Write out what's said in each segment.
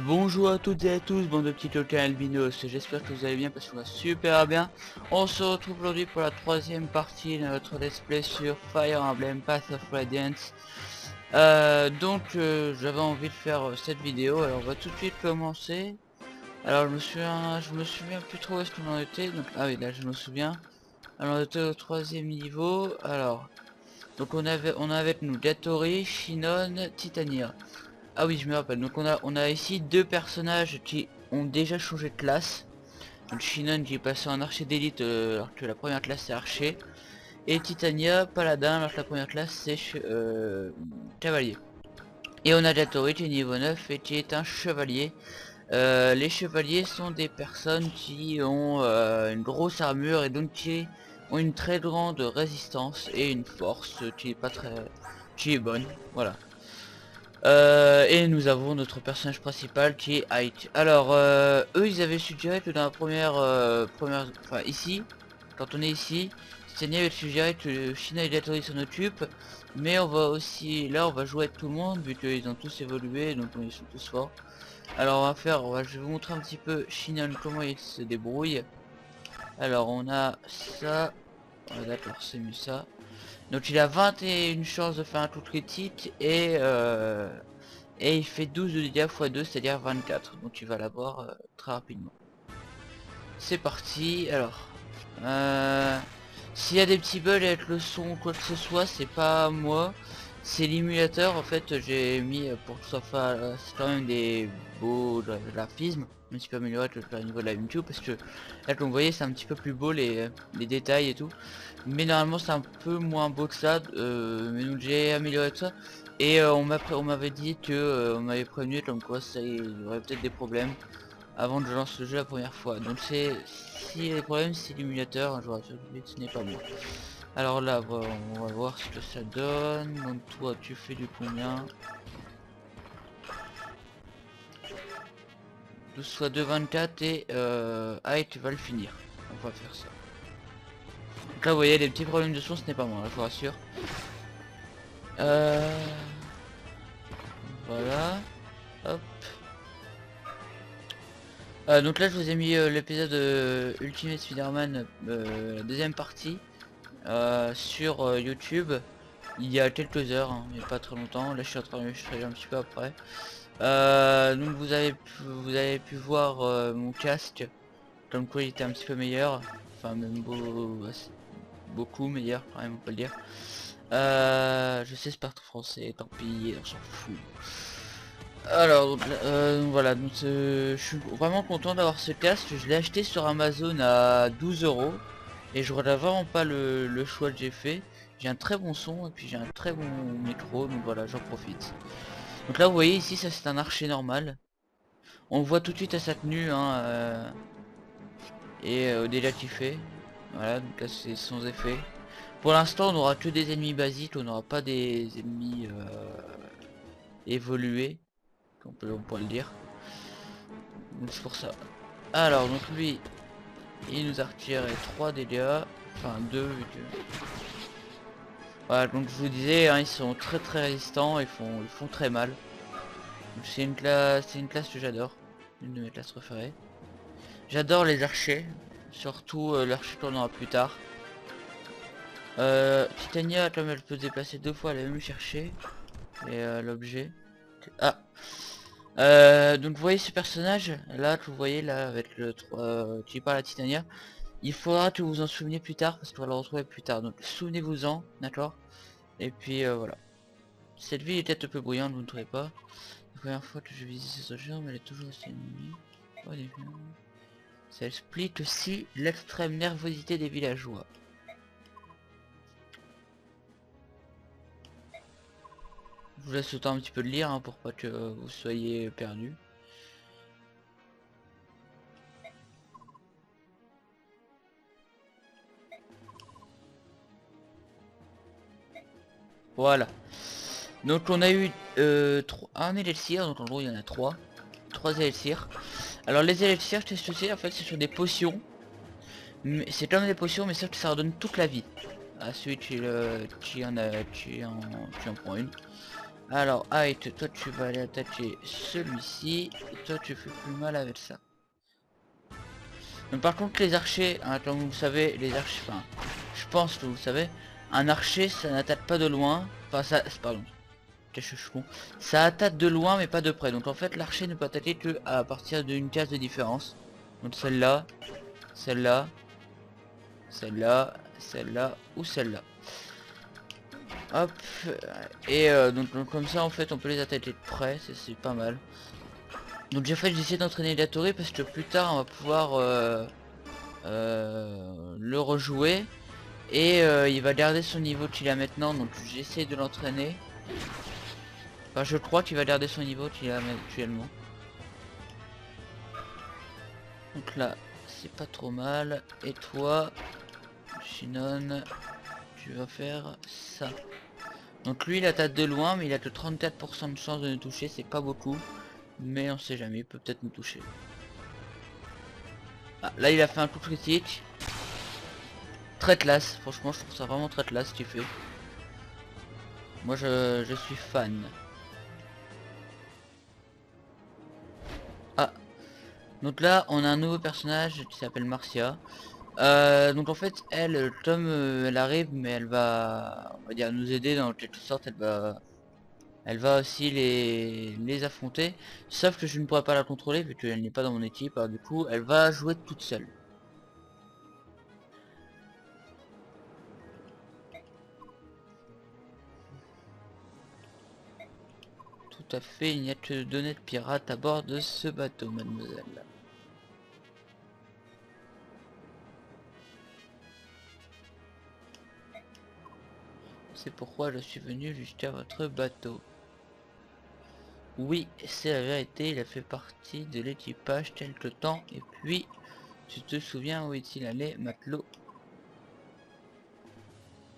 Bonjour à toutes et à tous, bande de petits coquins albinos, j'espère que vous allez bien parce qu'on va super bien. On se retrouve aujourd'hui pour la troisième partie de notre let's play sur Fire Emblem Path of Radiance. J'avais envie de faire cette vidéo, alors on va tout de suite commencer. Alors je me souviens plus trop où est-ce qu'on en était, donc ah oui là je me souviens. Alors on était au troisième niveau, alors donc on a avec nous Gatori, Shinon, Titania. Ah oui, je me rappelle. Donc on a ici deux personnages qui ont déjà changé de classe. Donc Shinon qui est passé en archer d'élite alors que la première classe c'est archer. Et Titania, paladin, alors que la première classe c'est cavalier. Et on a Gatori qui est niveau 9 et qui est un chevalier. Les chevaliers sont des personnes qui ont une grosse armure et donc qui ont une très grande résistance et une force qui est pas très... qui est bonne. Voilà. Et nous avons notre personnage principal qui est Ike. Alors eux ils avaient suggéré que dans la enfin ici, quand on est ici, Steny avait suggéré que Shina et Gatori s'en occupent. Mais on va aussi, là on va jouer avec tout le monde vu qu'ils ont tous évolué, donc ils sont tous forts. Alors je vais vous montrer un petit peu Shinon comment il se débrouille. Alors on a ça, d'accord c'est mieux ça. Donc il a 21 chances de faire un coup critique et il fait 12 de dégâts x 2, c'est-à-dire 24. Donc tu vas l'avoir très rapidement. C'est parti. Alors, s'il y a des petits bugs avec le son ou quoi que ce soit, c'est pas moi. C'est l'émulateur. En fait, j'ai mis pour que ça fasse c'est quand même des beaux graphismes. Un petit peu amélioré au niveau de la YouTube parce que là comme vous voyez c'est un petit peu plus beau les détails et tout, mais normalement c'est un peu moins beau que ça, mais donc j'ai amélioré tout ça. Et on m'avait dit que on m'avait prévenu comme quoi ça il y aurait peut-être des problèmes avant que je lance le jeu la première fois. Donc c'est si les problèmes c'est l'émulateur, je vous rassure tout de suite, ce n'est pas moi. Alors là on va voir ce que ça donne. Donc toi tu fais du combien? 12 soit 2 24 et tu vas le finir. On va faire ça. Donc là vous voyez les petits problèmes de son, ce n'est pas moi, je vous rassure. Voilà. Hop. Donc là je vous ai mis l'épisode Ultimate Spider-Man, la deuxième partie, sur YouTube. Il y a quelques heures, hein, il n'y a pas très longtemps. Là je suis en train de un petit peu après. Donc vous avez pu voir mon casque, comme quoi il était un petit peu meilleur. Enfin même beaucoup meilleur quand même on peut le dire. Je sais c'est pas trop français, tant pis, on s'en fout. Alors voilà, donc je suis vraiment content d'avoir ce casque. Je l'ai acheté sur Amazon à 12 € et je regrette vraiment pas le choix que j'ai fait. J'ai un très bon son et puis j'ai un très bon micro, donc voilà, j'en profite. Donc là vous voyez ici ça c'est un archer normal. On le voit tout de suite à sa tenue hein, et au dégât qu'il fait. Voilà, donc là c'est sans effet. Pour l'instant on aura que des ennemis basiques, on n'aura pas des ennemis évolués, on pourrait le dire. Donc c'est pour ça. Alors donc lui il nous a retiré 3 dégâts, enfin 2 vu que... Voilà, donc je vous disais hein, ils sont très résistants, ils font très mal. C'est une classe que j'adore, une de mes classes préférées. J'adore les archers, surtout l'archer qu'on aura plus tard. Titania comme elle peut se déplacer 2 fois, elle a même cherché et l'objet. Ah, donc vous voyez ce personnage là que vous voyez là avec le qui parle à Titania. Il faudra que vous vous en souveniez plus tard parce qu'on va le retrouver plus tard. Donc souvenez-vous-en, d'accord. Et puis voilà. Cette ville est peut-être un peu bruyante, vous ne trouvez pas? La première fois que je visite ces objets, mais elle est toujours aussi ennemie. Ça explique aussi l'extrême nervosité des villageois. Je vous laisse le temps un petit peu de lire hein, pour pas que vous soyez perdu. Voilà. Donc on a eu un élixir, donc en gros il y en a 3 élixirs. Alors les élixirs, je t'ai sais en fait c'est sur des potions. C'est comme des potions mais sauf que ça redonne toute la vie à celui qui en prend une. Alors, Height, toi tu vas aller attaquer celui-ci. Et toi tu fais plus mal avec ça. Donc par contre les archers, hein, comme vous le savez, les archers, enfin, je pense que vous le savez, un archer ça n'attaque pas de loin. Enfin ça, pardon, qu'est-ce que je suis con. Ça attaque de loin mais pas de près. Donc en fait l'archer ne peut attaquer que à partir d'une case de différence. Donc celle-là, celle-là, celle-là, celle-là ou celle-là. Hop, et donc comme ça en fait on peut les attaquer de près, c'est pas mal. Donc en fait j'essaie d'entraîner la Torre parce que plus tard on va pouvoir le rejouer. Et il va garder son niveau qu'il a maintenant, donc j'essaie de l'entraîner. Enfin je crois qu'il va garder son niveau qu'il a actuellement. Donc là c'est pas trop mal. Et toi Shinon, tu vas faire ça. Donc lui il attaque de loin mais il a que 34% de chance de nous toucher, c'est pas beaucoup. Mais on sait jamais, il peut peut-être nous toucher. Ah, là il a fait un coup critique. Très classe, franchement je trouve ça vraiment très classe ce qu'il fait. Moi je suis fan. Ah, donc là on a un nouveau personnage qui s'appelle Marcia. Donc en fait elle, comme elle arrive mais elle va, on va dire, nous aider dans quelque sorte, elle va aussi les affronter. Sauf que je ne pourrais pas la contrôler vu qu'elle n'est pas dans mon équipe, alors du coup elle va jouer toute seule. Tout à fait, il n'y a que 2 nets pirates à bord de ce bateau, mademoiselle. C'est pourquoi je suis venu jusqu'à votre bateau. Oui, c'est la vérité, il a fait partie de l'équipage quelque temps, et puis, tu te souviens où est-il allé, matelot?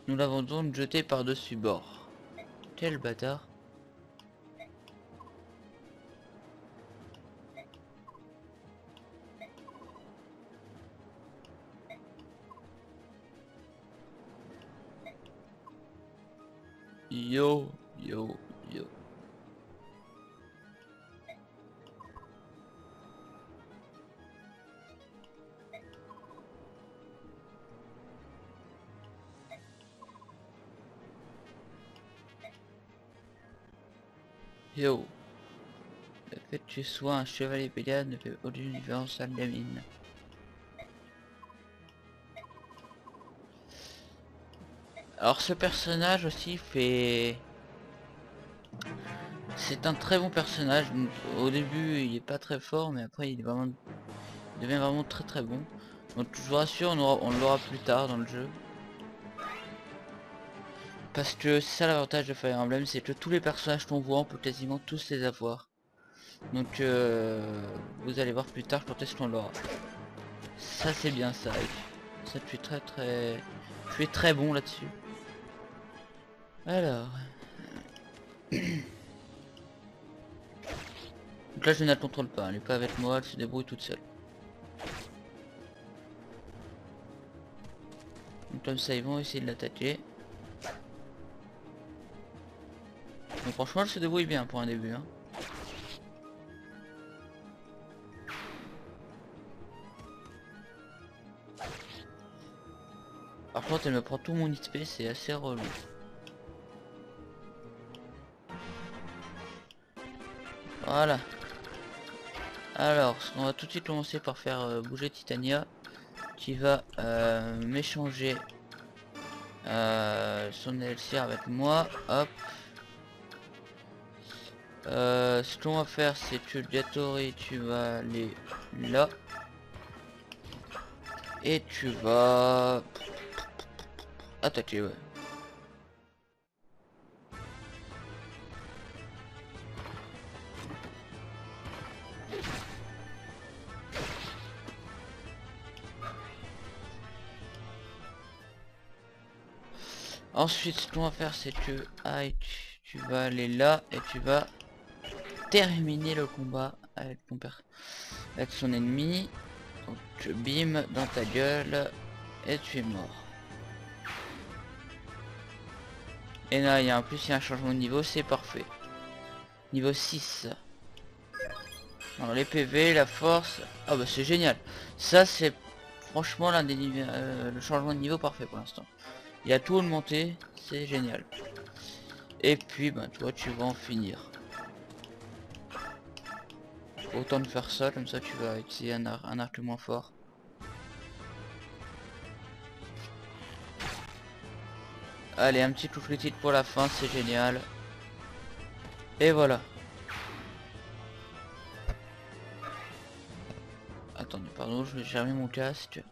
Nous l'avons donc jeté par-dessus bord. Quel bâtard. Yo, yo, yo. Yo. Le fait que tu sois un chevalier Péliade ne fait aucune différence à la gamine. Alors ce personnage aussi fait... C'est un très bon personnage. Au début il est pas très fort mais après il devient vraiment très très bon. Donc je vous rassure, on l'aura plus tard dans le jeu. Parce que c'est ça l'avantage de Fire Emblem, c'est que tous les personnages qu'on voit on peut quasiment tous les avoir. Donc vous allez voir plus tard quand est-ce qu'on l'aura. Ça c'est bien ça. Ça tu es tu es très bon là-dessus. Alors. Donc là je ne la contrôle pas, elle est pas avec moi, elle se débrouille toute seule. Donc comme ça ils vont essayer de l'attaquer. Donc franchement elle se débrouille bien pour un début hein. Par contre elle me prend tout mon XP, c'est assez relou. Voilà. Alors on va tout de suite commencer par faire bouger Titania, qui va m'échanger son élixir avec moi. Hop. Ce qu'on va faire c'est que Gatori tu vas aller là. Et tu vas attaquer, ouais. Ensuite ce qu'on va faire c'est que tu vas aller là et tu vas terminer le combat avec ton père, avec son ennemi. Donc bim dans ta gueule et tu es mort. Et là il y a en plus il y a un changement de niveau, c'est parfait. Niveau 6. Alors les PV, la force. Ah bah c'est génial. Ça c'est franchement l'un des le changement de niveau parfait pour l'instant. Il a tout augmenté, c'est génial. Et puis bah toi tu vas en finir. Autant de faire ça, comme ça tu vas utiliser un arc moins fort. Allez, un petit coup critique pour la fin, c'est génial. Et voilà. Attendez, pardon, je vais fermer mon casque.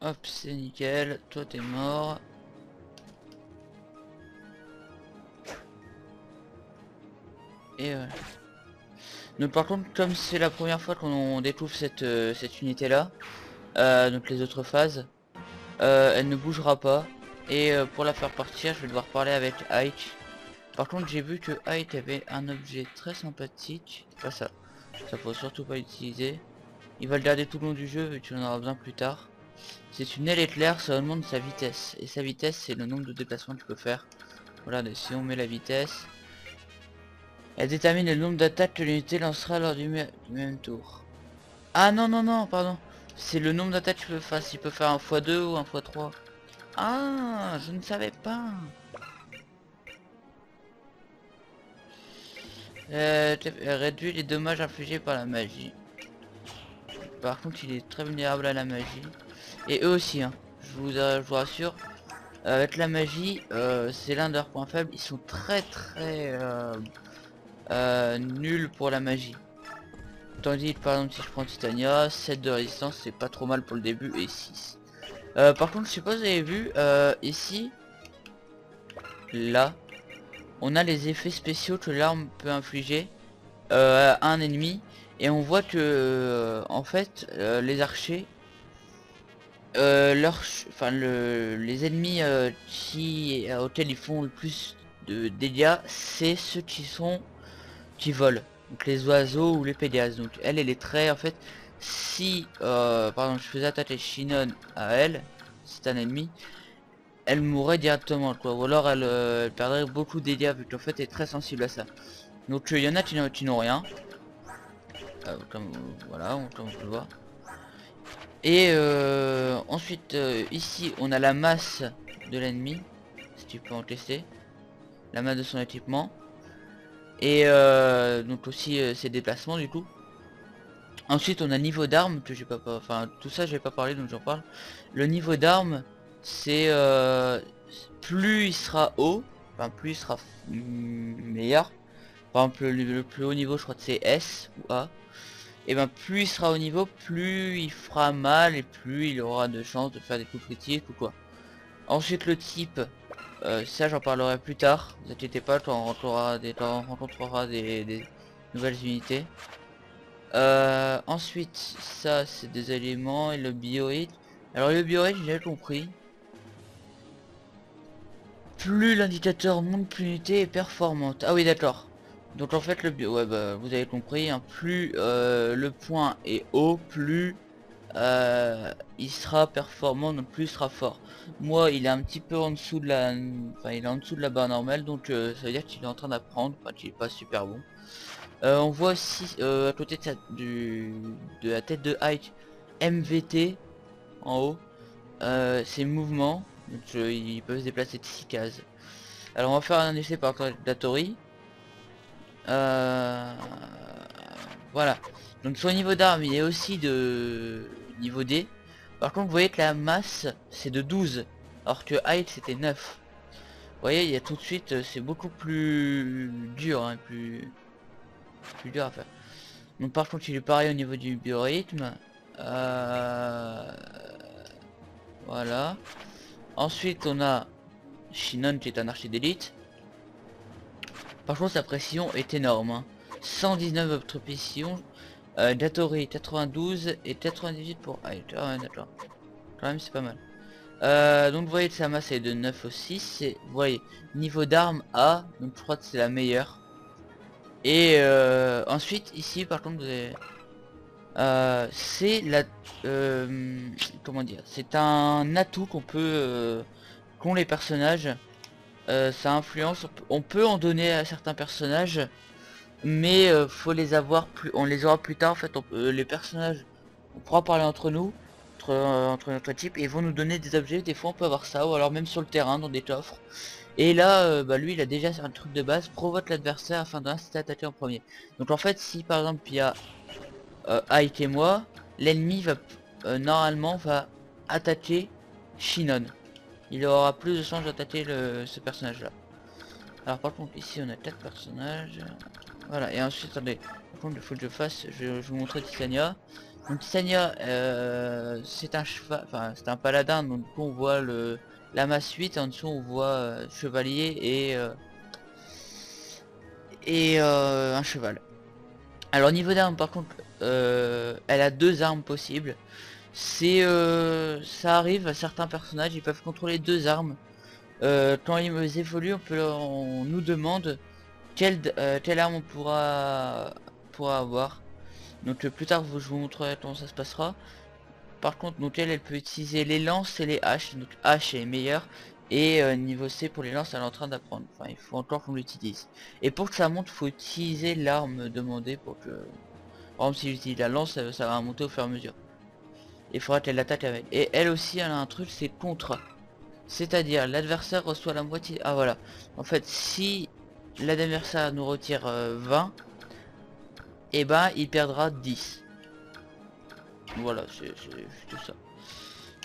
Hop, c'est nickel. Toi, t'es mort. Et voilà. Donc par contre, comme c'est la première fois qu'on découvre cette unité là, donc les autres phases, elle ne bougera pas. Et pour la faire partir, je vais devoir parler avec Ike. Par contre, j'ai vu que Ike avait un objet très sympathique. Pas ça. Ça faut surtout pas utiliser. Il va le garder tout le long du jeu vu qu'il en aura besoin plus tard. C'est une aile éclair, ça augmente sa vitesse. Et sa vitesse, c'est le nombre de déplacements que tu peux faire. Voilà, donc si on met la vitesse, elle détermine le nombre d'attaques que l'unité lancera lors du même tour. Ah non, non, non, pardon. C'est le nombre d'attaques que tu peux faire. S'il peut faire un x2 ou un x3. Ah, je ne savais pas. Réduit les dommages infligés par la magie. Par contre, il est très vulnérable à la magie. Et eux aussi, hein. Je vous rassure. Avec la magie, c'est l'un de leurs points faibles. Ils sont très nuls pour la magie. Tandis que par exemple si je prends Titania, 7 de résistance, c'est pas trop mal pour le début, et 6. Par contre, je sais pas si vous avez vu, ici, là, on a les effets spéciaux que l'arme peut infliger à un ennemi. Et on voit que, en fait, les archers, les ennemis auxquels ils font le plus de dégâts, c'est ceux qui volent, donc les oiseaux ou les pédias. Donc elle est très, en fait, si par exemple je faisais attaquer Shinon à elle, c'est un ennemi, elle mourrait directement quoi, ou alors elle perdrait beaucoup de dégâts vu qu'en fait elle est très sensible à ça. Donc il y en a qui n'ont rien, comme voilà, comme on peut le voir. Et ensuite ici on a la masse de l'ennemi, si tu peux en tester, la masse de son équipement. Et donc aussi ses déplacements du coup. Ensuite on a le niveau d'armes que j'ai pas, enfin tout ça j'ai pas parlé donc j'en parle. Le niveau d'armes c'est plus il sera haut, enfin plus il sera meilleur. Par exemple le plus haut niveau je crois que c'est S ou A. Et ben plus il sera au niveau, plus il fera mal et plus il aura de chances de faire des coups critiques ou quoi. Ensuite le type, ça j'en parlerai plus tard, ne vous inquiétez pas, tu rencontreras des nouvelles unités. Ensuite ça c'est des éléments et le biorythme. Alors le biorythme j'ai compris. Plus l'indicateur monte, plus l'unité est performante. Ah oui d'accord. Donc en fait le bio, ouais bah vous avez compris, hein, plus le point est haut, plus il sera performant, donc plus il sera fort. Moi il est un petit peu en dessous de la, enfin il est en dessous de la barre normale, donc ça veut dire qu'il est en train d'apprendre, enfin qu'il est pas super bon. On voit aussi à côté de la tête de Ike, MVT en haut, ses mouvements, donc ils peuvent se déplacer de 6 cases. Alors on va faire un essai par Datori. Euh, voilà. Donc son niveau d'arme il est aussi de niveau D. Par contre vous voyez que la masse c'est de 12. Alors que height c'était 9. Vous voyez il y a tout de suite c'est beaucoup plus dur, hein, plus dur à faire. Donc par contre il est pareil au niveau du biorhythme. Voilà. Ensuite on a Shinon qui est un archer d'élite. Par contre sa précision est énorme, hein. 119 votre précision. Datori 92 et 98 pour height. Ah ouais d'accord. Quand même c'est pas mal. Donc vous voyez que sa masse est de 9 aussi. C'est, vous voyez, niveau d'arme A, donc je crois que c'est la meilleure. Et ensuite ici par contre vous avez... C'est la... comment dire? C'est un atout qu'on peut... qu'ont les personnages. Ça influence, on peut en donner à certains personnages, mais faut les avoir plus, on les aura plus tard en fait. Les personnages, on pourra parler entre nous, entre notre type, et ils vont nous donner des objets. Des fois on peut avoir ça, ou alors même sur le terrain dans des coffres. Et là bah, lui il a déjà un truc de base: provoque l'adversaire afin d'inciter à attaquer en premier. Donc en fait, si par exemple il y a Ike et moi, l'ennemi va normalement va attaquer Shinon. Il aura plus de chances d'attaquer ce personnage là. Alors par contre ici on a 4 personnages. Voilà, et ensuite attendez, par contre il faut que je fasse, je vais vous montrer Titania. Donc Titania c'est un cheval, enfin c'est un paladin, donc du coup on voit la masse 8 et en dessous on voit chevalier et un cheval. Alors niveau d'armes par contre elle a 2 armes possibles. C'est ça arrive à certains personnages, ils peuvent contrôler 2 armes. Quand ils évoluent, on nous demande quelle arme on pourra avoir. Donc plus tard je vous montrerai comment ça se passera. Par contre donc elle peut utiliser les lances et les haches. Donc hache est meilleure. Et niveau C pour les lances elle est en train d'apprendre. Enfin il faut encore qu'on l'utilise. Et pour que ça monte il faut utiliser l'arme demandée pour que... Par exemple si j'utilise la lance ça va monter au fur et à mesure. Il faudra qu'elle l'attaque avec. Et elle aussi elle a un truc, c'est contre. C'est-à-dire l'adversaire reçoit la moitié. Ah voilà. En fait si l'adversaire nous retire 20, et ben il perdra 10. Voilà, c'est tout ça.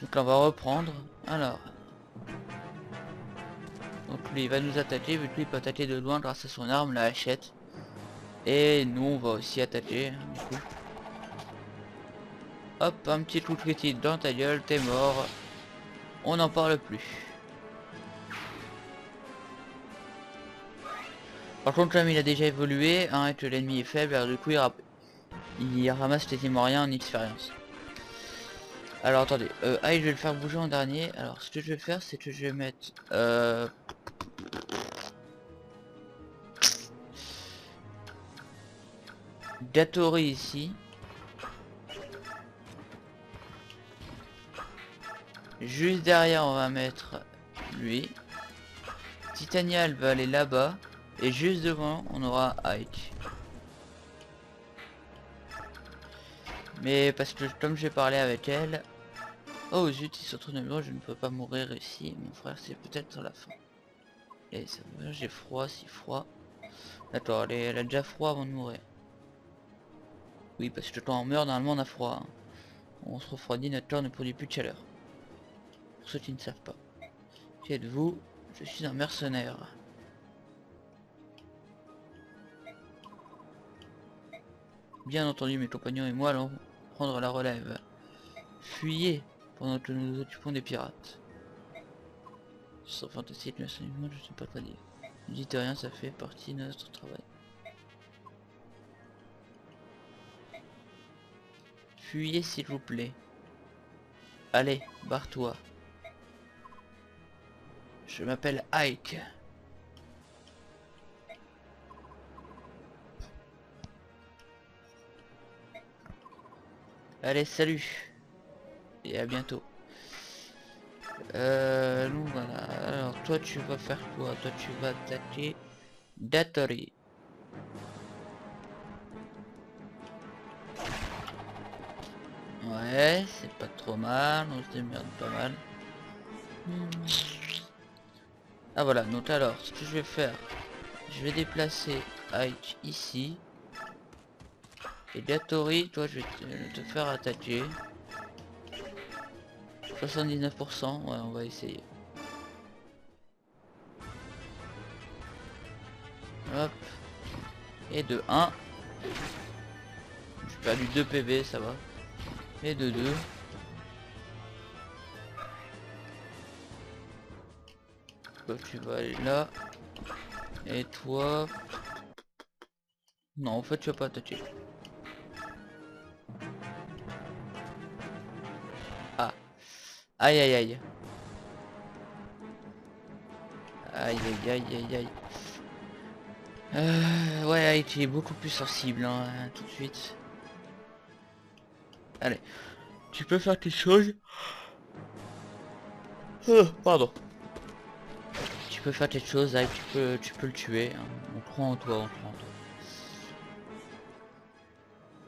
Donc là on va reprendre. Alors. Donc lui il va nous attaquer, vu que lui il peut attaquer de loin grâce à son arme, la hachette. Et nous on va aussi attaquer, du coup. Hop, un petit coup de critique dans ta gueule, t'es mort. On n'en parle plus. Par contre comme il a déjà évolué, hein, et que l'ennemi est faible, alors du coup il ramasse quasiment rien en expérience. Alors attendez, je vais le faire bouger en dernier. Alors ce que je vais faire c'est que je vais mettre Gatori ici. Juste derrière on va mettre lui. Titania elle va aller là-bas. Et juste devant on aura Ike. Mais parce que comme j'ai parlé avec elle... Oh zut, il se retrouve de je ne peux pas mourir ici. Mon frère c'est peut-être la fin. Et j'ai froid, si froid. Attends, elle a déjà froid avant de mourir. Oui parce que quand on meurt normalement on a froid, hein. On se refroidit, notre corps ne produit plus de chaleur. Pour ceux qui ne savent pas. Qui êtes-vous? Je suis un mercenaire. Bien entendu, mes compagnons et moi allons prendre la relève. Fuyez pendant que nous nous occupons des pirates. C'est fantastique, mais absolument, je ne sais pas quoi dire. Ne dites rien, ça fait partie de notre travail. Fuyez s'il vous plaît. Allez, barre-toi. Je m'appelle Ike. Allez, salut. Et à bientôt. Donc voilà. Alors toi tu vas faire quoi? Toi tu vas attaquer Gatori. Ouais, c'est pas trop mal, on se démerde pas mal. Ah voilà, donc alors, ce que je vais faire, je vais déplacer Ike ici. Et Gatori, toi je vais te faire attaquer. 79%, ouais on va essayer. Hop. Et de 1. J'ai perdu 2 PV, ça va. Et de 2. Toi tu vas aller là. Et toi... Non, en fait tu vas pas attaquer. Ah. Aïe aïe aïe. Aïe aïe aïe aïe aïe. Ouais, Ike est beaucoup plus sensible, hein, tout de suite. Allez, tu peux faire tes choses. Oh, pardon. Tu peux faire tes choses, Ike, tu peux le tuer. Hein. On croit en toi, on croit en toi.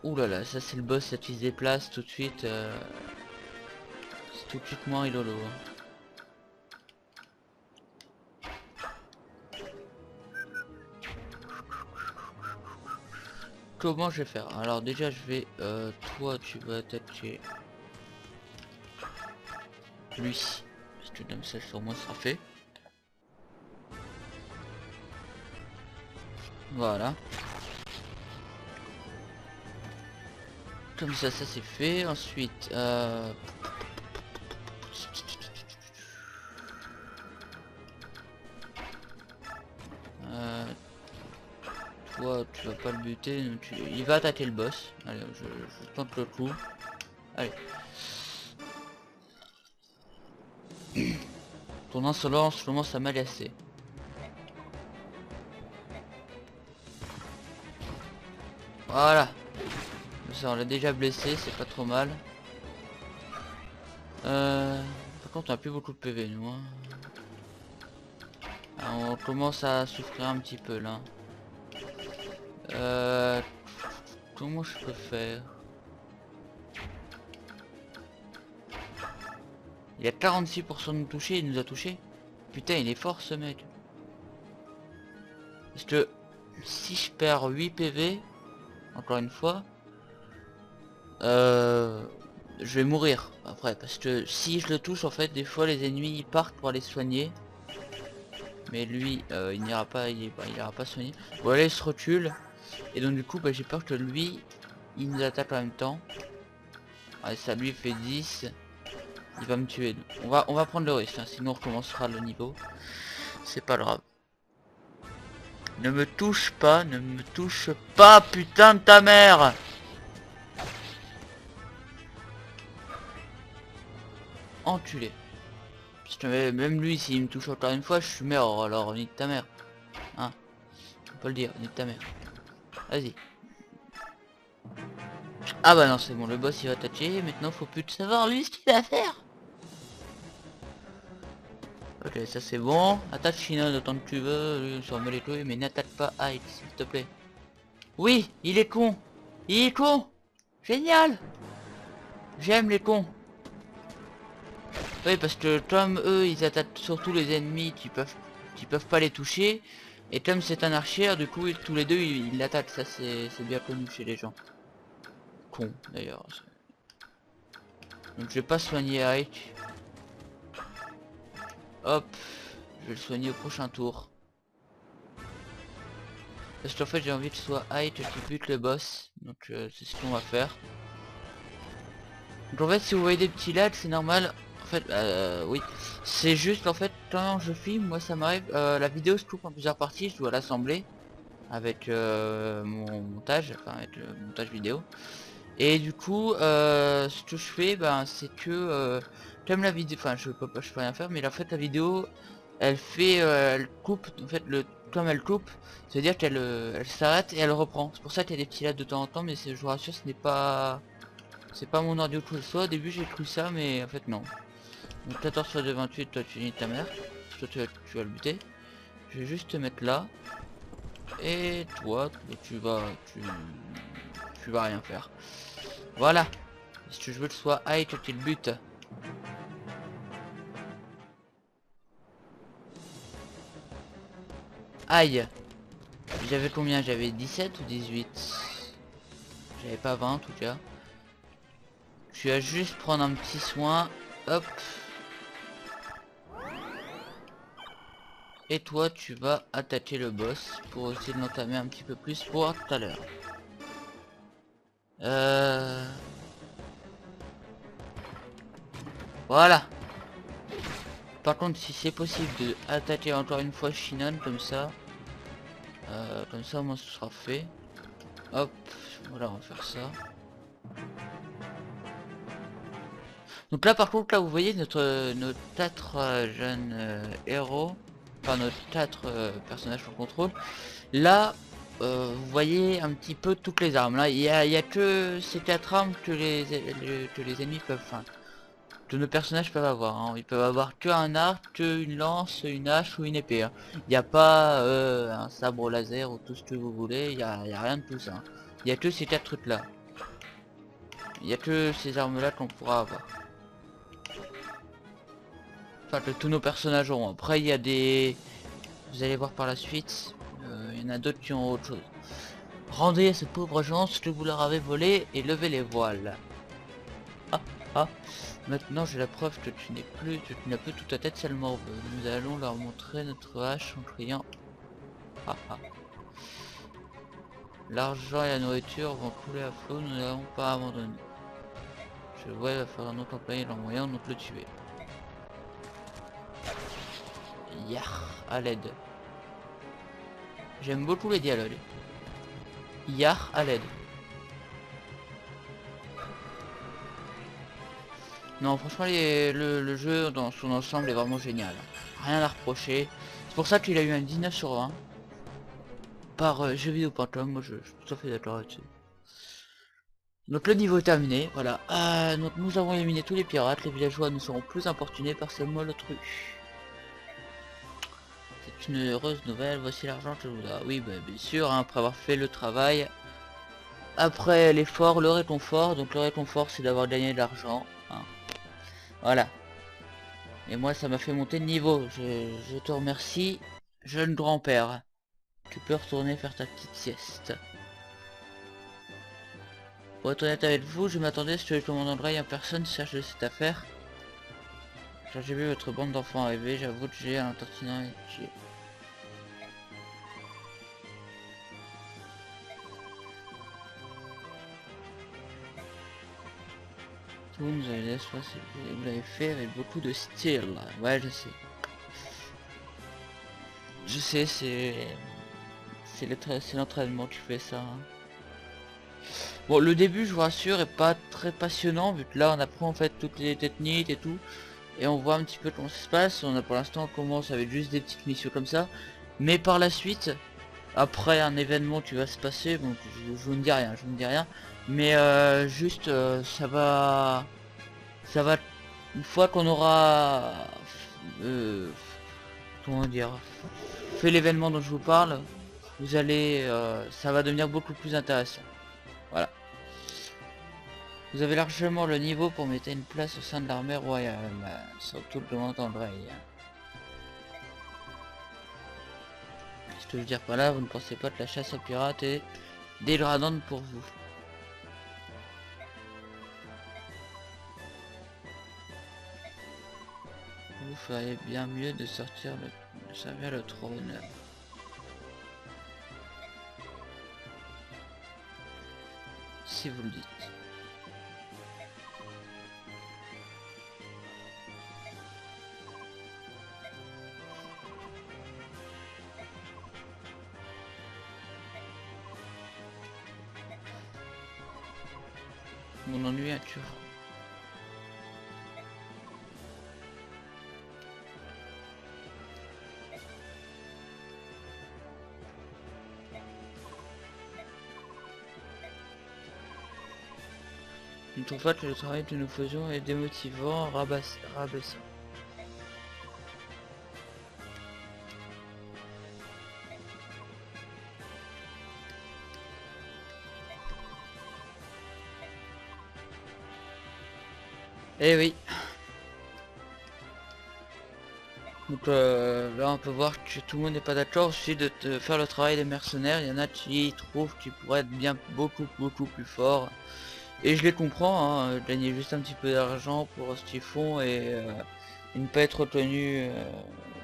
Ouh là là, ça c'est le boss, ça qui se déplace tout de suite. C'est tout de suite moins rigolo. Hein. Comment je vais faire? Alors déjà je vais... toi tu vas attaquer... lui. Parce que comme ça sur moi sera fait. Voilà. Comme ça c'est fait. Ensuite... toi tu vas pas le buter, donc il va attaquer le boss. Allez, je tente le coup. Allez. Ton insolence commence à m'agacer. Voilà. Ça on l'a déjà blessé, c'est pas trop mal. Par contre on a plus beaucoup de PV nous. Hein. Alors, on commence à souffrir un petit peu là. Comment je peux faire? Il a 46% de toucher, il nous a touché. Putain il est fort ce mec. Parce que si je perds 8 PV, encore une fois, je vais mourir après. Parce que si je le touche en fait, des fois les ennemis ils partent pour aller soigner. Mais lui il n'ira pas, il ira pas soigner. Voilà il se recule. Et donc du coup bah, j'ai peur que lui il nous attaque en même temps. Ouais, ça lui fait 10. Il va me tuer. On va prendre le risque, hein, sinon on recommencera le niveau. C'est pas grave. Ne me touche pas, ne me touche pas, putain de ta mère! Enculé. Parce que même lui, s'il me touche encore une fois, je suis mort, alors nique ta mère. Hein? On peut le dire, nique ta mère. Vas-y. Ah bah non, c'est bon, le boss il va attaquer, maintenant faut plus de savoir lui ce qu'il va faire. Ok, ça c'est bon. Attaque Shinon autant que tu veux, lui, sur me les couilles, mais n'attaque pas Hyde, s'il te plaît. Oui, il est con. Il est con. Génial. J'aime les cons. Oui, parce que comme eux, ils attaquent surtout les ennemis qui peuvent pas les toucher. Et comme c'est un archer, du coup, tous les deux, ils l'attaquent. Ça, c'est bien connu chez les gens. Con, d'ailleurs. Donc, je vais pas soigner Ike. Hop. Je vais le soigner au prochain tour. Parce qu'en fait, j'ai envie que ce soit Ike qui bute le boss. Donc, c'est ce qu'on va faire. Donc, en fait, si vous voyez des petits lags, c'est normal. En fait, oui. C'est juste, en fait, quand je filme, moi, ça m'arrive. La vidéo se coupe en plusieurs parties. Je dois l'assembler avec mon montage, enfin avec le montage vidéo. Et du coup, ce que je fais, ben, c'est que comme la vidéo, enfin, je peux rien faire, mais en fait, la vidéo, elle fait, elle coupe, en fait, comme elle coupe, ça veut dire qu'elle elle s'arrête et elle reprend. C'est pour ça qu'il y a des petits lags de temps en temps, mais je vous rassure, c'est pas mon audio tout ça. Au début, j'ai cru ça, mais en fait, non. Donc 14 sur 2,28, toi, tu niques ta mère, toi, tu vas le buter. Je vais juste te mettre là. Et toi, tu vas rien faire. Voilà. Si tu veux que ce soit Ike qui le bute. Aïe. J'avais combien? J'avais 17 ou 18? J'avais pas 20 en tout cas. Tu vas juste prendre un petit soin. Hop. Et toi, tu vas attaquer le boss pour essayer de l'entamer un petit peu plus pour tout à l'heure. Voilà. Par contre, si c'est possible de attaquer encore une fois Shinon comme ça au moins ce sera fait. Hop, voilà, on va faire ça. Donc là par contre, là vous voyez nos 4 jeunes héros, enfin nos 4 personnages qu'on contrôle. Là vous voyez un petit peu toutes les armes. Là, il y a que ces 4 armes que les ennemis peuvent, enfin, que nos personnages peuvent avoir. Hein. Ils peuvent avoir que un arc, que une lance, une hache ou une épée. Hein. Il n'y a pas un sabre laser ou tout ce que vous voulez. Il y a rien de tout ça. Hein. Il y a que ces 4 trucs là. Il y a que ces armes là qu'on pourra avoir. Enfin, que tous nos personnages auront. Après, il y a des... Vous allez voir par la suite. Il y en a d'autres qui ont autre chose. Rendez à ces pauvres gens ce que vous leur avez volé et levez les voiles. Ah, ah. Maintenant j'ai la preuve que tu n'es plus, que tu n'as plus toute ta tête sale morve. Nous allons leur montrer notre hache en criant. Ah, ah. L'argent et la nourriture vont couler à flot, nous n'allons pas abandonner. Je vois, il va falloir notre employer leur moyen, donc le tuer. Yar, à l'aide. J'aime beaucoup les dialogues. Yar, à l'aide. Non, franchement, le jeu dans son ensemble est vraiment génial. Rien à reprocher. C'est pour ça qu'il a eu un 19 sur 20 par jeuxvideo.com. Moi, je suis tout à fait d'accord là-dessus. Donc le niveau est terminé, voilà. Donc nous avons éliminé tous les pirates. Les villageois ne seront plus importunés par ce molotru. C'est une heureuse nouvelle. Voici l'argent que je vous dois. Oui, bah, bien sûr, hein, après avoir fait le travail. Après l'effort, le réconfort. Donc le réconfort, c'est d'avoir gagné de l'argent. Hein. Voilà. Et moi ça m'a fait monter de niveau. Je te remercie, jeune grand-père. Tu peux retourner faire ta petite sieste. Pour être honnête avec vous, je m'attendais à ce que le commandant Dry en personne sache de cette affaire. Quand j'ai vu votre bande d'enfants arriver, j'avoue que j'ai un tartinant et j'ai... Tout nous avez laissé, vous l'avez fait avec beaucoup de style. Ouais, je sais. Je sais, c'est l'entraînement qui fait ça. Hein. Bon, le début, je vous rassure, est pas très passionnant, vu que là, on apprend en fait toutes les techniques et tout. Et on voit un petit peu comment ça se passe. On a pour l'instant, on commence avec juste des petites missions comme ça. Mais par la suite, après un événement qui va se passer, bon, je vous ne dis rien, je vous ne dis rien. Mais juste, ça va, une fois qu'on aura, comment dire, fait l'événement dont je vous parle, vous allez, ça va devenir beaucoup plus intéressant. Voilà. Vous avez largement le niveau pour mettre une place au sein de l'armée royale, surtout le commandant Dray. Ce que je veux dire par là, vous ne pensez pas que la chasse aux pirates est dégradante pour vous. Vous feriez bien mieux de sortir de servir le trône. Si vous le dites. Mon ennui incurable. Je ne trouve pas que le travail que nous faisions est démotivant, rabaissant. Eh oui. Donc là on peut voir que tout le monde n'est pas d'accord aussi de faire le travail des mercenaires. Il y en a qui trouvent qu'ils pourraient être bien beaucoup plus forts. Et je les comprends, hein, gagner juste un petit peu d'argent pour ce qu'ils font et ne pas être reconnu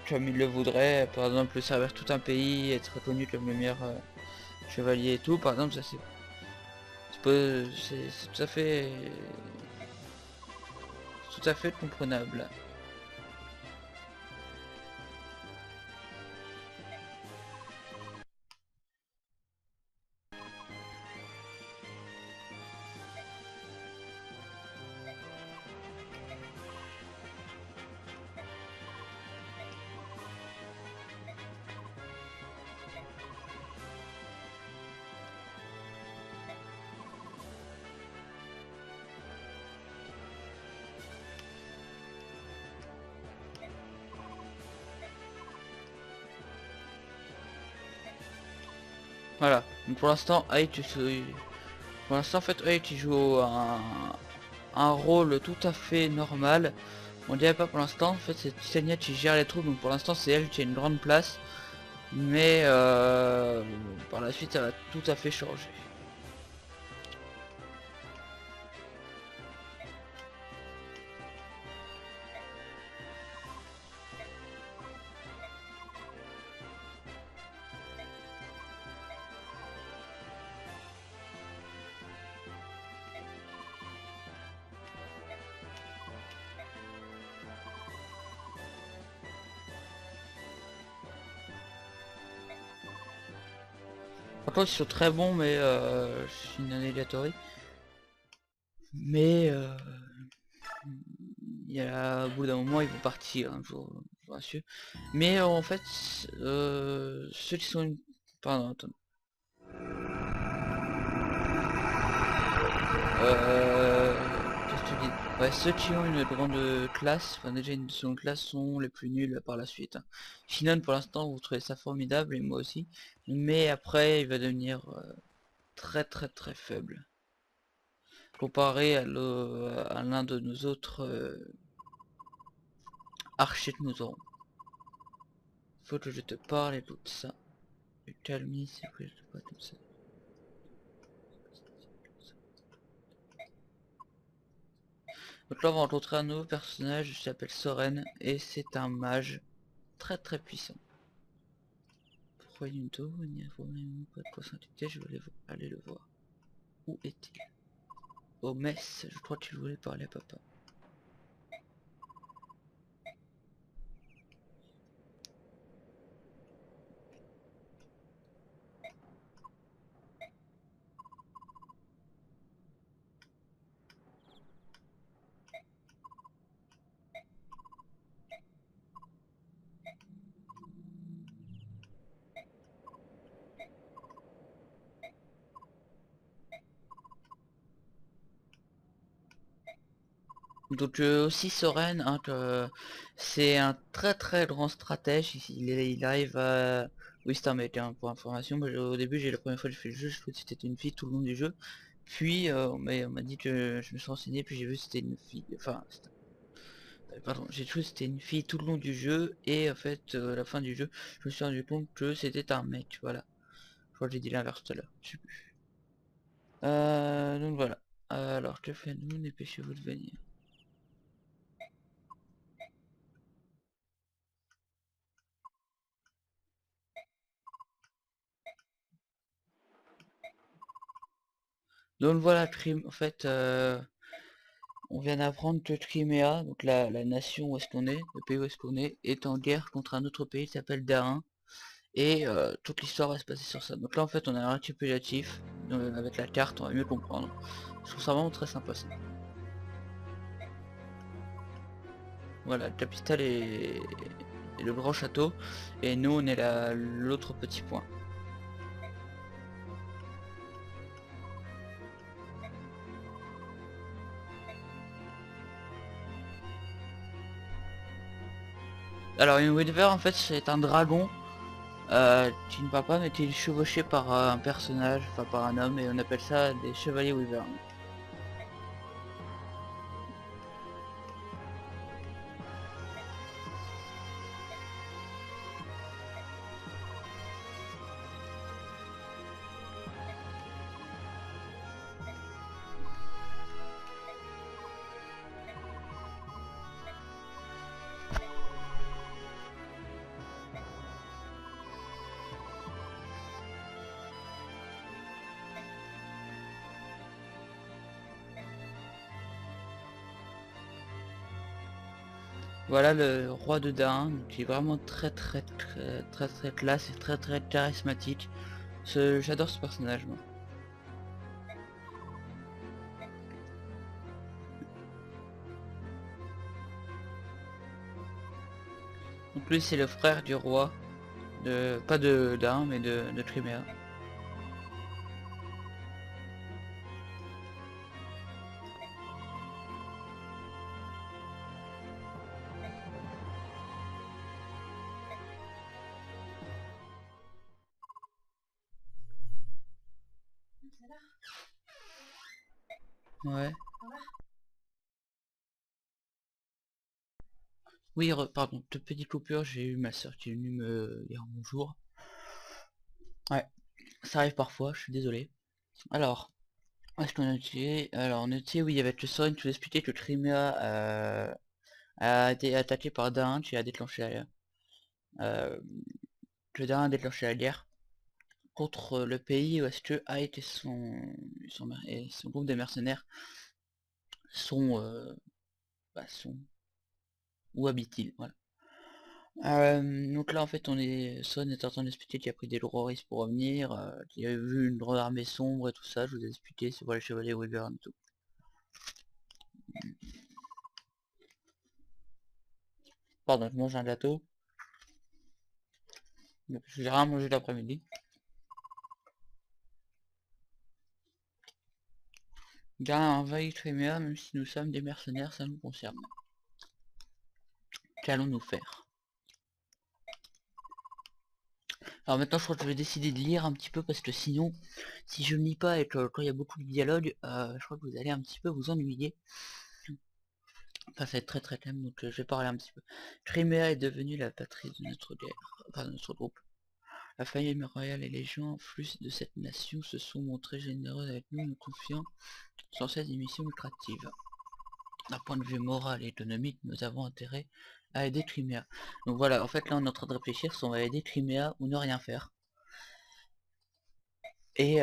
comme ils le voudraient. Par exemple servir tout un pays, être reconnu comme le meilleur chevalier et tout. Par exemple ça c'est tout à fait comprenable. Voilà. Donc pour l'instant, pour l'instant en fait, il joue un rôle tout à fait normal. On dirait pas pour l'instant, en fait c'est Titania qui gère les troupes, donc pour l'instant c'est elle qui a une grande place. Mais par la suite ça va tout à fait changer. Par contre ils sont très bons, mais je suis une annulatory. Mais il y a, au bout d'un moment ils vont partir, hein, je vous rassure. Mais en fait, ceux qui sont une... Pardon, attends. Qu'est-ce que tu dis? Ouais, ceux qui ont une grande classe, enfin déjà une seconde classe, sont les plus nuls par la suite, hein. Shinon pour l'instant vous trouvez ça formidable et moi aussi. Mais après il va devenir très faible. Comparé à l'un de nos autres archers que nous aurons. Faut que je te parle et tout ça. Calme, c'est que je te parle comme ça. Donc là on va rencontrer un nouveau personnage qui s'appelle Soren et c'est un mage très puissant. Pourquoi Yunto, il n'y a vraiment pas de quoi s'inquiéter, je vais aller le voir. Où est-il? Au mess, je crois qu'il voulait parler à papa. Donc aussi Soren, hein, c'est un très grand stratège, il arrive à... Oui c'est un mec, hein, pour information, moi, au début j'ai la première fois que j'ai fait le jeu, je trouvais que c'était une fille tout le long du jeu, puis on m'a dit que je me suis renseigné, puis j'ai vu que c'était une fille, enfin, pardon, j'ai cru que c'était une fille tout le long du jeu, et en fait à la fin du jeu, je me suis rendu compte que c'était un mec, voilà. Je crois que j'ai dit l'inverse tout à l'heure, je sais plus. Donc voilà. Alors que faites-vous, dépêchez-vous de venir. Donc voilà, en fait, on vient d'apprendre que Crimea, donc la nation où est-ce qu'on est, le pays où est-ce qu'on est en guerre contre un autre pays qui s'appelle Darin. Et toute l'histoire va se passer sur ça. Donc là en fait on a un récapitulatif, avec la carte on va mieux comprendre. Je trouve ça vraiment très sympa ça. Voilà, la capitale est le grand château, et nous on est l'autre petit point. Alors une Wither en fait c'est un dragon qui ne parle pas mais qui est chevauché par un personnage, enfin par un homme, et on appelle ça des chevaliers Wyvern. Voilà le roi de Dain, qui est vraiment très classe et très charismatique. J'adore ce personnage moi. Donc lui c'est le frère du roi, pas de Dain mais de Crimea. Ouais. Oui, pardon, de petite coupure, j'ai eu ma soeur qui est venue me dire bonjour. Ouais, ça arrive parfois, je suis désolé. Alors, où est-ce qu'on a noté? Alors, noté, oui, avec le Soren, tu nous expliquais que Crimea a été attaqué par Dain qui a déclenché euh, que Dain a déclenché la guerre contre le pays où est-ce que Ike et son groupe de mercenaires sont, sont où habitent-ils, voilà. Donc là en fait Son est en train d'expliquer qu'il a pris des gros risques pour revenir, qu'il a vu une grande armée sombre et tout ça, je vous ai expliqué, c'est pour les chevaliers Wyvern et tout. Pardon, je mange un gâteau. J'ai rien mangé l'après-midi. Gain a envahi Crimea, même si nous sommes des mercenaires, ça nous concerne. Qu'allons-nous faire? Alors maintenant je crois que je vais décider de lire un petit peu parce que sinon, si je ne lis pas et que quand il y a beaucoup de dialogue, je crois que vous allez un petit peu vous ennuyer. Enfin, ça va être très très calme, donc je vais parler un petit peu. Crimea est devenue la patrie de notre guerre, enfin de notre groupe. La famille royale et les gens plus de cette nation se sont montrés généreux avec nous, nous confiant sans cesse des missions lucratives. D'un point de vue moral et économique, nous avons intérêt à aider Crimea. Donc voilà, en fait là on est en train de réfléchir si on va aider Crimea ou ne rien faire. Et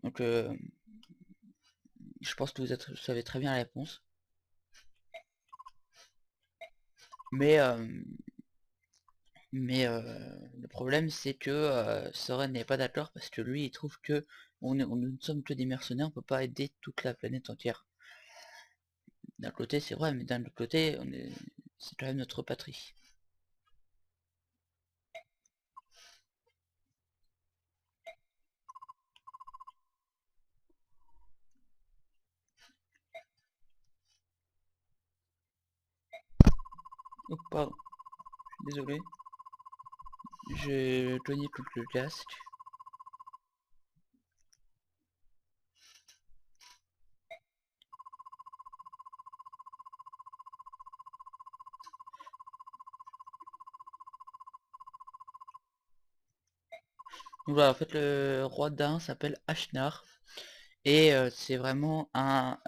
donc je pense que vous savez très bien la réponse. Mais le problème c'est que Soren n'est pas d'accord parce que lui il trouve que nous ne sommes que des mercenaires, on peut pas aider toute la planète entière. D'un côté c'est vrai, mais d'un autre côté c'est quand même notre patrie. Oh pardon, désolé. J'ai cogné contre le casque. Donc voilà, en fait le roi d'Ain s'appelle Ashnar. Et c'est vraiment comment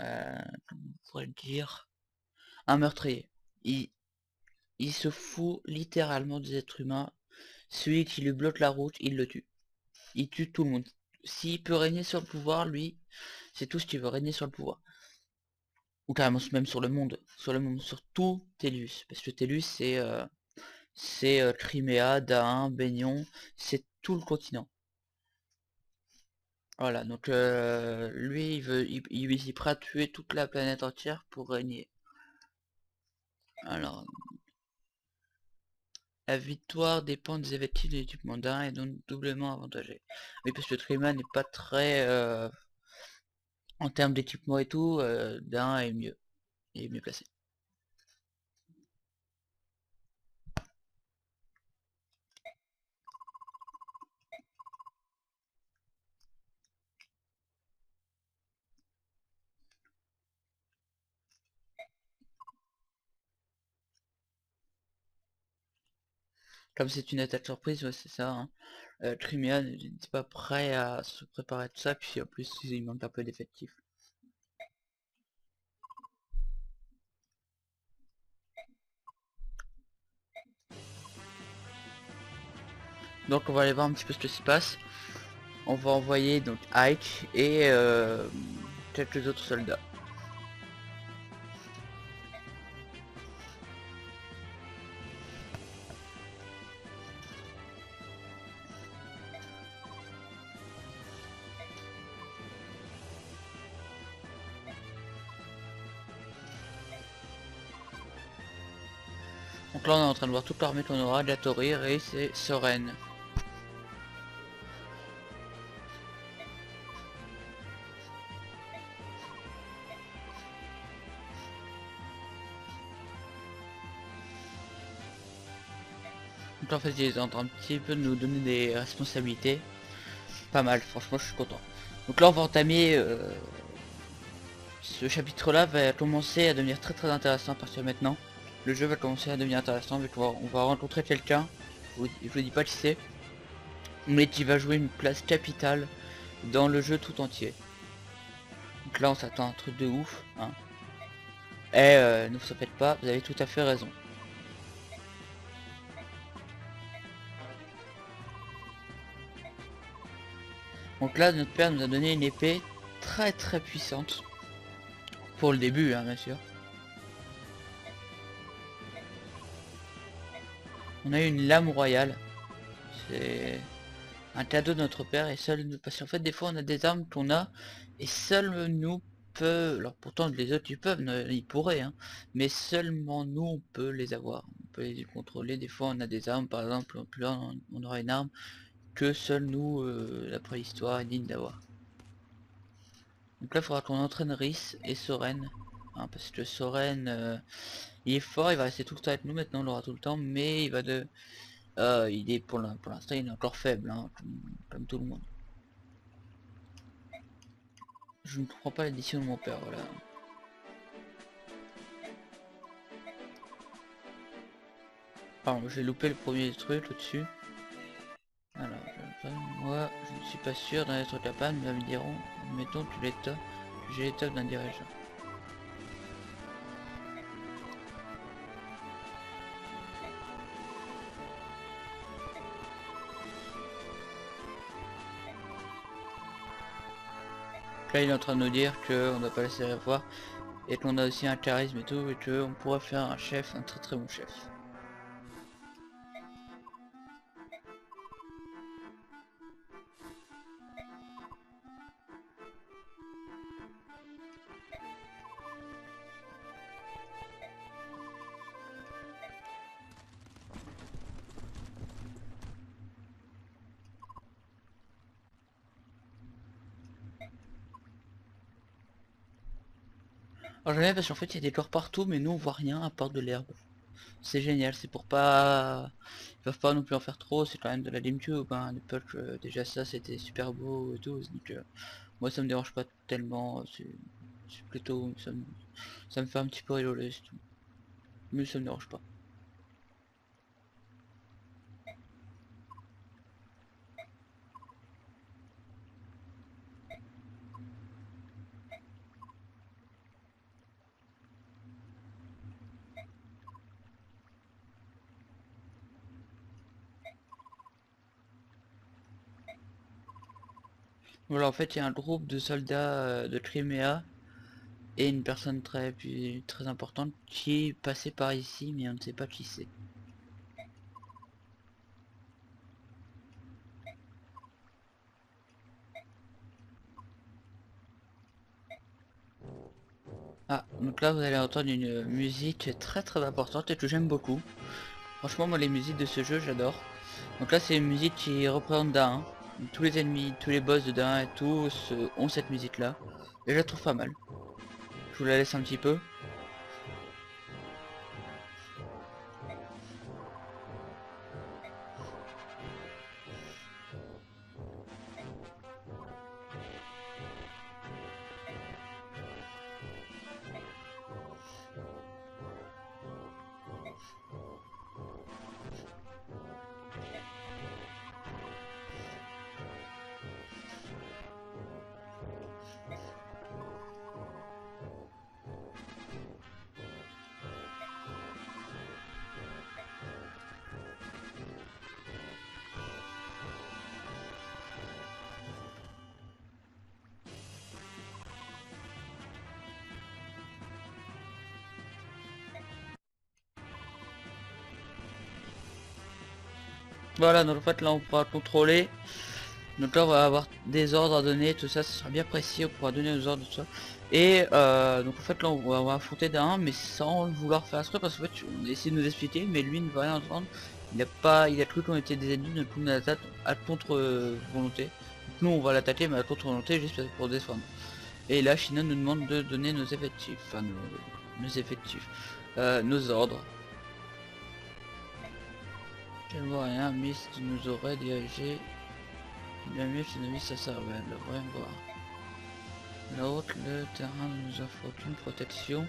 on pourrait le dire, un meurtrier. Il, il se fout littéralement des êtres humains. Celui qui lui bloque la route, il le tue. Il tue tout le monde. S'il peut régner sur le pouvoir, lui, c'est tout ce qu'il veut, régner sur le pouvoir. Ou carrément même sur le monde, sur tout Tellus. Parce que Tellus c'est Crimea, Dain, Baignon, c'est tout le continent. Voilà, donc lui il est prêt à tuer toute la planète entière pour régner. Alors, la victoire dépend des effectifs de l'équipe Dain et donc doublement avantagé. Oui, parce que Crimea n'est pas très en termes d'équipement et tout, Dain est mieux placé. Comme c'est une attaque surprise, ouais, c'est ça, hein. Crimea n'est pas prêt à se préparer à tout ça, puis en plus il manque un peu d'effectifs. Donc on va aller voir un petit peu ce qui se passe. On va envoyer donc Ike et quelques autres soldats. Donc là on est en train de voir toute l'armée qu'on aura, Gatorir et c'est Soren. Donc en fait ils sont en train un petit peu de nous donner des responsabilités. Pas mal, franchement je suis content. Donc là on va entamer ce chapitre là va commencer à devenir très intéressant à partir de maintenant. Le jeu va commencer à devenir intéressant vu qu'on va rencontrer quelqu'un, je vous dis pas qui c'est, mais qui va jouer une place capitale dans le jeu tout entier. Donc là on s'attend à un truc de ouf, hein. Et ne vous en faites pas, vous avez tout à fait raison. Donc là notre père nous a donné une épée très puissante. Pour le début, hein, bien sûr. On a eu une lame royale. C'est un cadeau de notre père et seul... Parce qu'en fait des fois on a des armes qu'on a et seuls nous peut... Alors pourtant les autres ils peuvent, ils pourraient, hein, mais seulement nous on peut les avoir. On peut les contrôler. Des fois on a des armes, par exemple, là on aura une arme que seul nous, la préhistoire est digne d'avoir. Donc là il faudra qu'on entraîne Rhys et Soren. Hein, parce que Soren il est fort, il va rester tout le temps avec nous maintenant, on l'aura tout le temps, mais il va de... il est pour l'instant il est encore faible, hein, comme tout le monde. Je ne comprends pas l'édition de mon père, voilà. Pardon, j'ai loupé le premier truc au-dessus. Alors, moi, je ne suis pas sûr d'en être capable, mais me diront, mettons que l'état, j'ai l'étape d'un dirigeant. Là, il est en train de nous dire qu'on ne va pas laisser la voir, et qu'on a aussi un charisme et tout, et qu'on pourrait faire un chef, un très bon chef. Alors j'aime bien parce qu'en fait il y a des corps partout, mais nous on voit rien à part de l'herbe. C'est génial, c'est pour pas... Ils peuvent pas non plus en faire trop, c'est quand même de la GameCube, hein, à l'époque, déjà ça c'était super beau et tout, donc moi ça me dérange pas tellement, c'est plutôt... Ça me fait un petit peu rigoler, c'est tout. Mais ça me dérange pas. Voilà, en fait il y a un groupe de soldats de Crimea, et une personne très importante qui est passée par ici, mais on ne sait pas qui c'est. Ah, donc là vous allez entendre une musique très importante et que j'aime beaucoup. Franchement moi les musiques de ce jeu j'adore. Donc là c'est une musique qui représente Dain. Tous les ennemis, tous les boss de Dain et tout ont cette musique là. Et je la trouve pas mal. Je vous la laisse un petit peu. Voilà, donc en fait là on pourra contrôler. Donc là on va avoir des ordres à donner, tout ça, ça sera bien précis, on pourra donner nos ordres, tout ça. Et donc en fait là on va affronter d'un mais sans le vouloir faire exprès parce qu'en fait on a essayé de nous expliquer mais lui ne va rien entendre. Il a cru qu'on était des ennemis, donc nous on attaque à contre volonté. Donc nous on va l'attaquer mais à contre volonté juste pour défendre. Et là China nous demande de donner nos effectifs, enfin nos effectifs, nos ordres. Je ne vois rien, Miss nous aurait dirigé. Bien mieux que nos vies ça servait, elle devrait me voir. L'autre, le terrain ne nous offre aucune protection.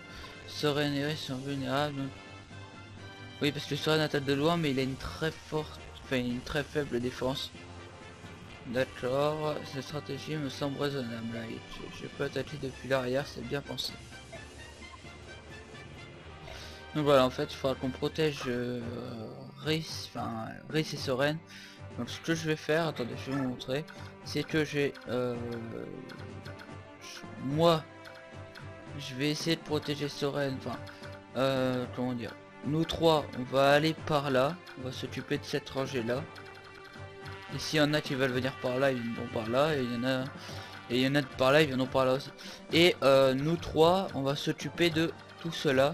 Soren et Iris sont vulnérables. Oui, parce que le Soren attaque de loin, mais il a une très forte, enfin une très faible défense. D'accord, cette stratégie me semble raisonnable. Là, je peux attaquer depuis l'arrière, c'est bien pensé. Donc voilà, en fait, il faudra qu'on protège Rhys et Soren. Donc ce que je vais faire, attendez, je vais vous montrer, c'est que moi, je vais essayer de protéger Soren, comment dire, nous trois, on va aller par là, on va s'occuper de cette rangée là. Et s'il y en a qui veulent venir par là, ils viendront par là, et il y en a de par là, ils viendront par là aussi. Et nous trois, on va s'occuper de tout cela.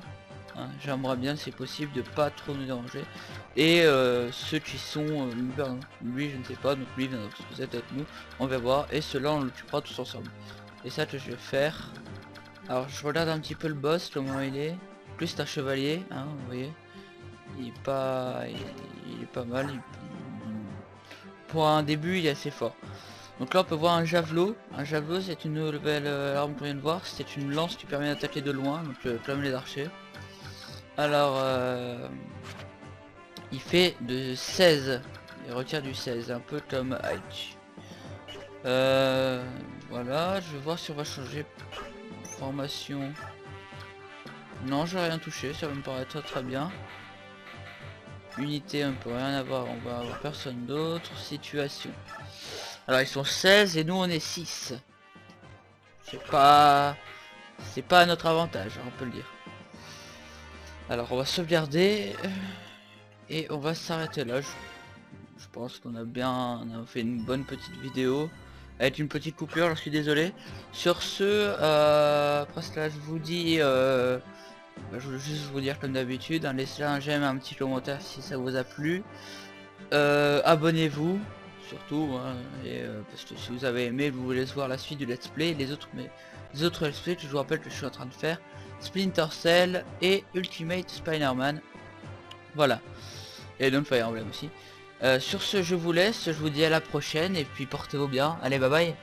Hein, j'aimerais bien, si possible, de pas trop nous déranger. Et ceux qui sont lui, je ne sais pas, donc lui viendra peut-être avec nous, on va voir. Et cela, on l'occupera tous ensemble. Et ça que je vais faire. Alors, je regarde un petit peu le boss, comment il est. Plus c'est un chevalier, hein, vous voyez. Il est pas mal. Pour un début, il est assez fort. Donc là, on peut voir un javelot. Un javelot, c'est une nouvelle arme qu'on vient de voir. C'est une lance qui permet d'attaquer de loin, donc comme les archers. Alors, il fait de 16. Il retire du 16, un peu comme Ike. Voilà, je vais voir si on va changer formation. Non, j'ai rien touché, ça me paraît très bien. Unité, on peut rien avoir, on va avoir personne d'autre. Situation. Alors ils sont 16 et nous on est 6. C'est pas à notre avantage, hein, on peut le dire. Alors on va sauvegarder et on va s'arrêter là. Je pense qu'on a fait une bonne petite vidéo avec une petite coupure, je suis désolé. Sur ce, après cela je vous dis, je voulais juste vous dire comme d'habitude, hein, laissez un j'aime, un petit commentaire si ça vous a plu. Abonnez-vous surtout, hein, parce que si vous avez aimé, vous voulez voir la suite du let's play, les autres let's play que je vous rappelle que je suis en train de faire, Splinter Cell et Ultimate Spider-Man. Voilà. Et donc Fire Emblem aussi. Sur ce, je vous laisse, je vous dis à la prochaine et puis portez-vous bien. Allez, bye bye.